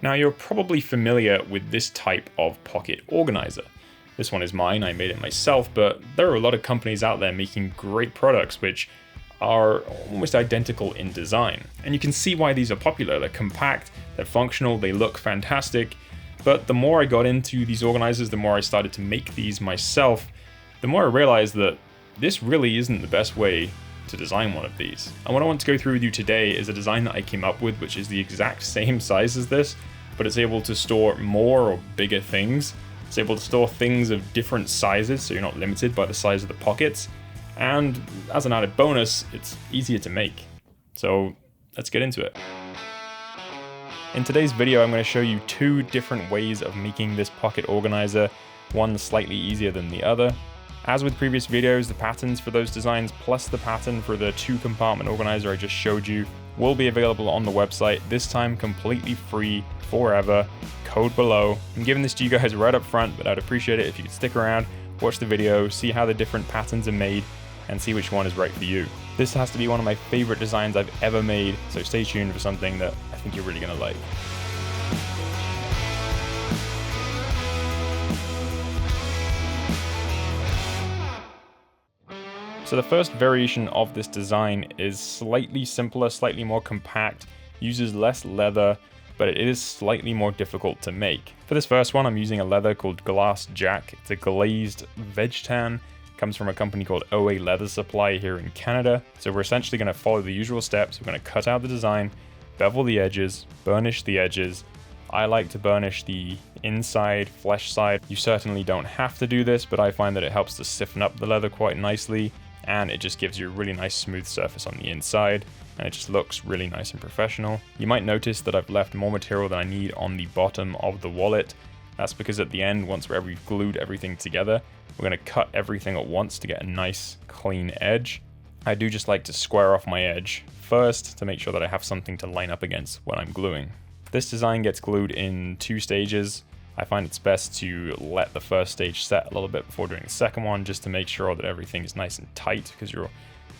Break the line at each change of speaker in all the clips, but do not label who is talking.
Now you're probably familiar with this type of pocket organizer. This one is mine, I made it myself, but there are a lot of companies out there making great products which are almost identical in design. And you can see why these are popular. They're compact, they're functional, they look fantastic. But the more I got into these organizers, the more I started to make these myself, the more I realized that this really isn't the best way to design one of these. And what I want to go through with you today is a design that I came up with, which is the exact same size as this, but it's able to store more or bigger things. It's able to store things of different sizes, so you're not limited by the size of the pockets. And as an added bonus, it's easier to make. So let's get into it. In today's video, I'm going to show you two different ways of making this pocket organizer, one slightly easier than the other. As with previous videos, the patterns for those designs plus the pattern for the 2-compartment organizer I just showed you will be available on the website, this time completely free forever, code below. I'm giving this to you guys right up front, but I'd appreciate it if you could stick around, watch the video, see how the different patterns are made, and see which one is right for you. This has to be one of my favorite designs I've ever made, so stay tuned for something that I think you're really gonna like. So the first variation of this design is slightly simpler, slightly more compact, uses less leather, but it is slightly more difficult to make. For this first one, I'm using a leather called Glass Jack. It's a glazed veg tan. Comes from a company called OA Leather Supply here in Canada. So we're essentially going to follow the usual steps. We're going to cut out the design, bevel the edges, burnish the edges. I like to burnish the inside flesh side. You certainly don't have to do this, but I find that it helps to stiffen up the leather quite nicely, and it just gives you a really nice smooth surface on the inside, and it just looks really nice and professional. You might notice that I've left more material than I need on the bottom of the wallet. That's because at the end, once we've glued everything together, we're going to cut everything at once to get a nice clean edge. I do just like to square off my edge first to make sure that I have something to line up against when I'm gluing. This design gets glued in 2 stages. I find it's best to let the first stage set a little bit before doing the second one, just to make sure that everything is nice and tight, because you're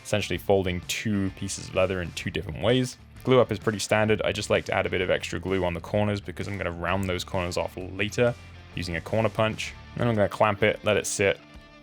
essentially folding 2 pieces of leather in 2 different ways. Glue up is pretty standard. I just like to add a bit of extra glue on the corners because I'm going to round those corners off later using a corner punch. And then I'm going to clamp it, let it sit.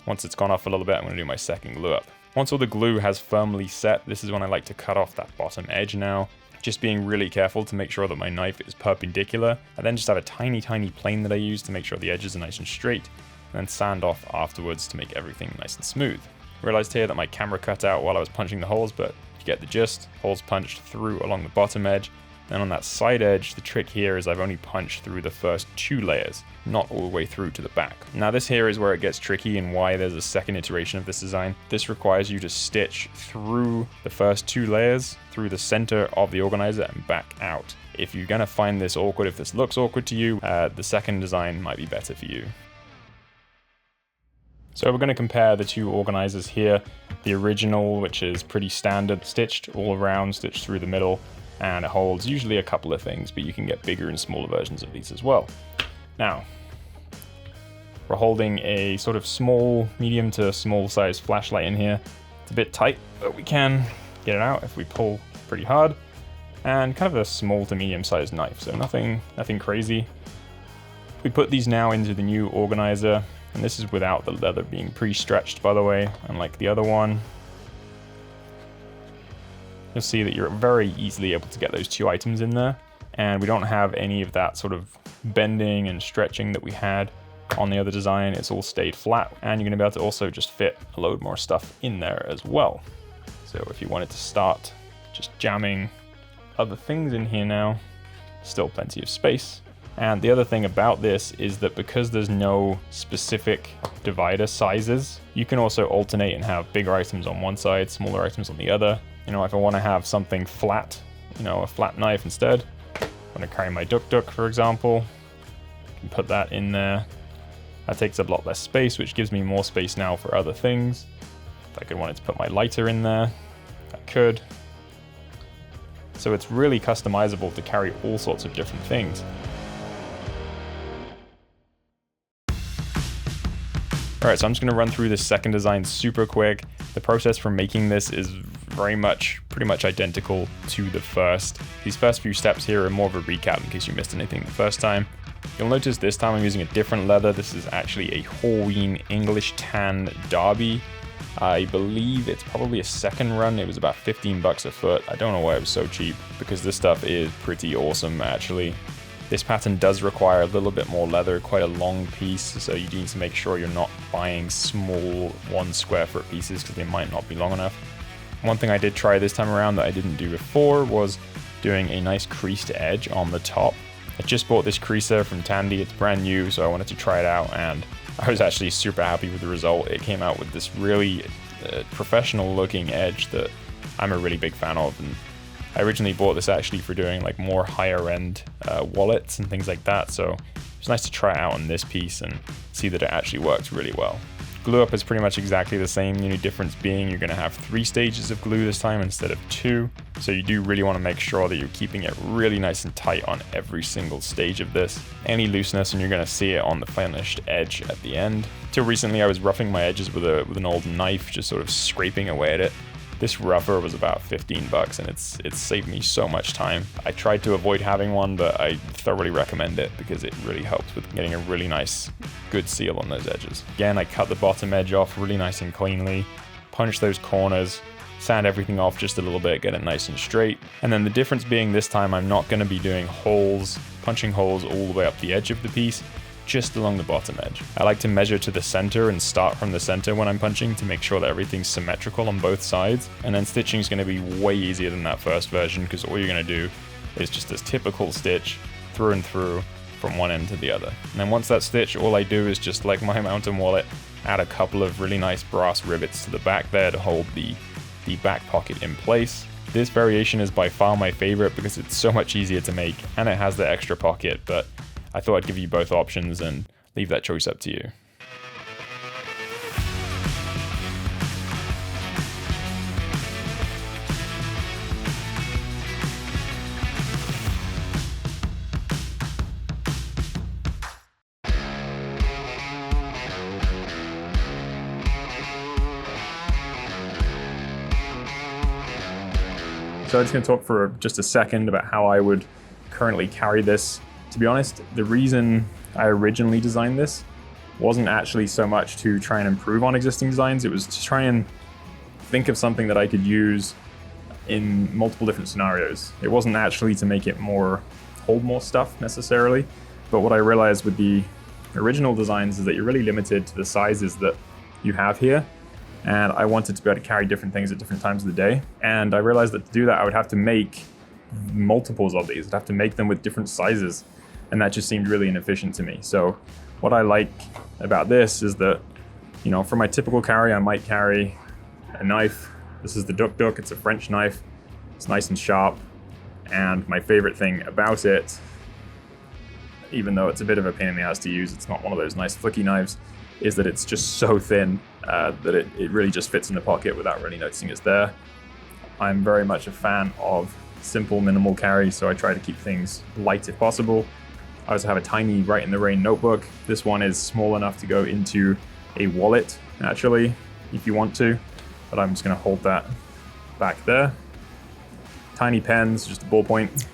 Once it's gone off a little bit, I'm going to do my second glue up. Once all the glue has firmly set, this is when I like to cut off that bottom edge now. Just being really careful to make sure that my knife is perpendicular. I then just have a tiny plane that I use to make sure the edges are nice and straight, and then sand off afterwards to make everything nice and smooth. Realized here that my camera cut out while I was punching the holes, but you get the gist. Holes punched through along the bottom edge. Then on that side edge, the trick here is I've only punched through the first 2 layers, not all the way through to the back. Now this here is where it gets tricky and why there's a second iteration of this design. This requires you to stitch through the first 2 layers, through the center of the organizer and back out. If you're gonna find this awkward, if this looks awkward to you, the second design might be better for you. So we're going to compare the 2 organizers here. The original, which is pretty standard, stitched all around, stitched through the middle, and it holds usually a couple of things, but you can get bigger and smaller versions of these as well. Now, we're holding a sort of small, medium to small size flashlight in here. It's a bit tight, but we can get it out if we pull pretty hard. And kind of a small to medium sized knife, so nothing crazy. We put these now into the new organizer. And this is without the leather being pre-stretched, by the way, unlike the other one. You'll see that you're very easily able to get those 2 items in there. And we don't have any of that sort of bending and stretching that we had on the other design. It's all stayed flat. And you're going to be able to also just fit a load more stuff in there as well. So if you wanted to start just jamming other things in here now, still plenty of space. And the other thing about this is that because there's no specific divider sizes, you can also alternate and have bigger items on one side, smaller items on the other. You know, if I want to have something flat, you know, a flat knife instead, I want to carry my duk, for example, I can put that in there. That takes up a lot less space, which gives me more space now for other things. If I wanted to put my lighter in there, I could. So it's really customizable to carry all sorts of different things. Alright, so I'm just going to run through this second design super quick. The process for making this is pretty much identical to the first. These first few steps here are more of a recap in case you missed anything the first time. You'll notice this time I'm using a different leather. This is actually a Horween English Tan Derby. I believe it's probably a second run. It was about 15 bucks a foot. I don't know why it was so cheap, because this stuff is pretty awesome actually. This pattern does require a little bit more leather, quite a long piece, so you need to make sure you're not buying small 1 square foot pieces because they might not be long enough. One thing I did try this time around that I didn't do before was doing a nice creased edge on the top. I just bought this creaser from Tandy, it's brand new, so I wanted to try it out, and I was actually super happy with the result. It came out with this really professional looking edge that I'm a really big fan of, and I originally bought this actually for doing like more higher end wallets and things like that, so it's nice to try it out on this piece and see that it actually works really well. Glue up is pretty much exactly the same, the only difference being you're going to have 3 stages of glue this time instead of 2, so you do really want to make sure that you're keeping it really nice and tight on every single stage of this. Any looseness and you're going to see it on the finished edge at the end. Till recently I was roughing my edges with an old knife, just sort of scraping away at it. This rougher was about 15 bucks and it's saved me so much time. I tried to avoid having one, but I thoroughly recommend it because it really helps with getting a really nice, good seal on those edges. Again, I cut the bottom edge off really nice and cleanly, punch those corners, sand everything off just a little bit, get it nice and straight. And then the difference being this time I'm not going to be doing holes, punching holes all the way up the edge of the piece, just along the bottom edge. I like to measure to the center and start from the center when I'm punching to make sure that everything's symmetrical on both sides. And then stitching is going to be way easier than that first version because all you're going to do is just this typical stitch through and through from one end to the other. And then once that's stitched, all I do is just like my mountain wallet, add a couple of really nice brass rivets to the back there to hold the back pocket in place. This variation is by far my favorite because it's so much easier to make and it has the extra pocket, but I thought I'd give you both options and leave that choice up to you. So I'm just going to talk for just a second about how I would currently carry this. To be honest, the reason I originally designed this wasn't actually so much to try and improve on existing designs, it was to try and think of something that I could use in multiple different scenarios. It wasn't actually to make it hold more stuff necessarily, but what I realized with the original designs is that you're really limited to the sizes that you have here, and I wanted to be able to carry different things at different times of the day, and I realized that to do that I would have to make multiples of these. I'd have to make them with different sizes, and that just seemed really inefficient to me. So what I like about this is that, you know, for my typical carry, I might carry a knife. This is the Duk Duk, it's a French knife. It's nice and sharp, and my favorite thing about it, even though it's a bit of a pain in the ass to use, it's not one of those nice flicky knives, is that it's just so thin that it really just fits in the pocket without really noticing it's there. I'm very much a fan of simple, minimal carry, so I try to keep things light if possible. I also have a tiny Write in the Rain notebook. This one is small enough to go into a wallet, actually, if you want to, but I'm just going to hold that back there. Tiny pens, just a ballpoint.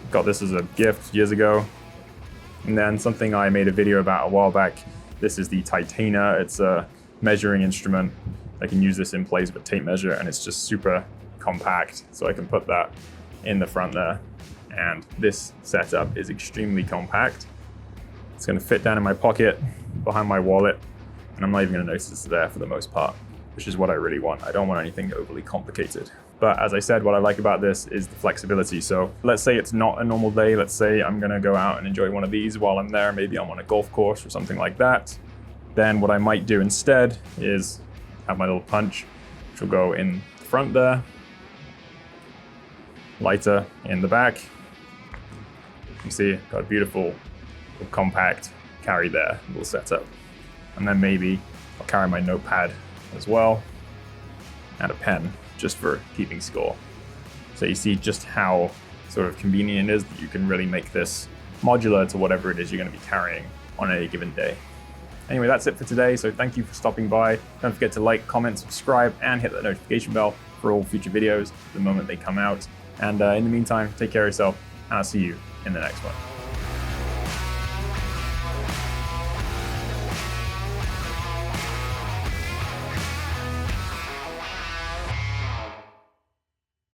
Got this as a gift years ago. And then something I made a video about a while back. This is the Titania. It's a measuring instrument. I can use this in place with a tape measure, and it's just super compact, so I can put that in the front there. And this setup is extremely compact. It's going to fit down in my pocket behind my wallet, and I'm not even going to notice it's there for the most part, which is what I really want. I don't want anything overly complicated. But as I said, what I like about this is the flexibility. So let's say it's not a normal day. Let's say I'm going to go out and enjoy one of these while I'm there. Maybe I'm on a golf course or something like that. Then what I might do instead is have my little punch, which will go in the front there, lighter in the back. You see, got a beautiful compact carry there, little setup. And then maybe I'll carry my notepad as well, and a pen, just for keeping score. So you see just how sort of convenient it is that you can really make this modular to whatever it is you're going to be carrying on any given day. Anyway, that's it for today, so thank you for stopping by. Don't forget to like, comment, subscribe, and hit that notification bell for all future videos the moment they come out. And in the meantime, take care of yourself, and I'll see you in the next one.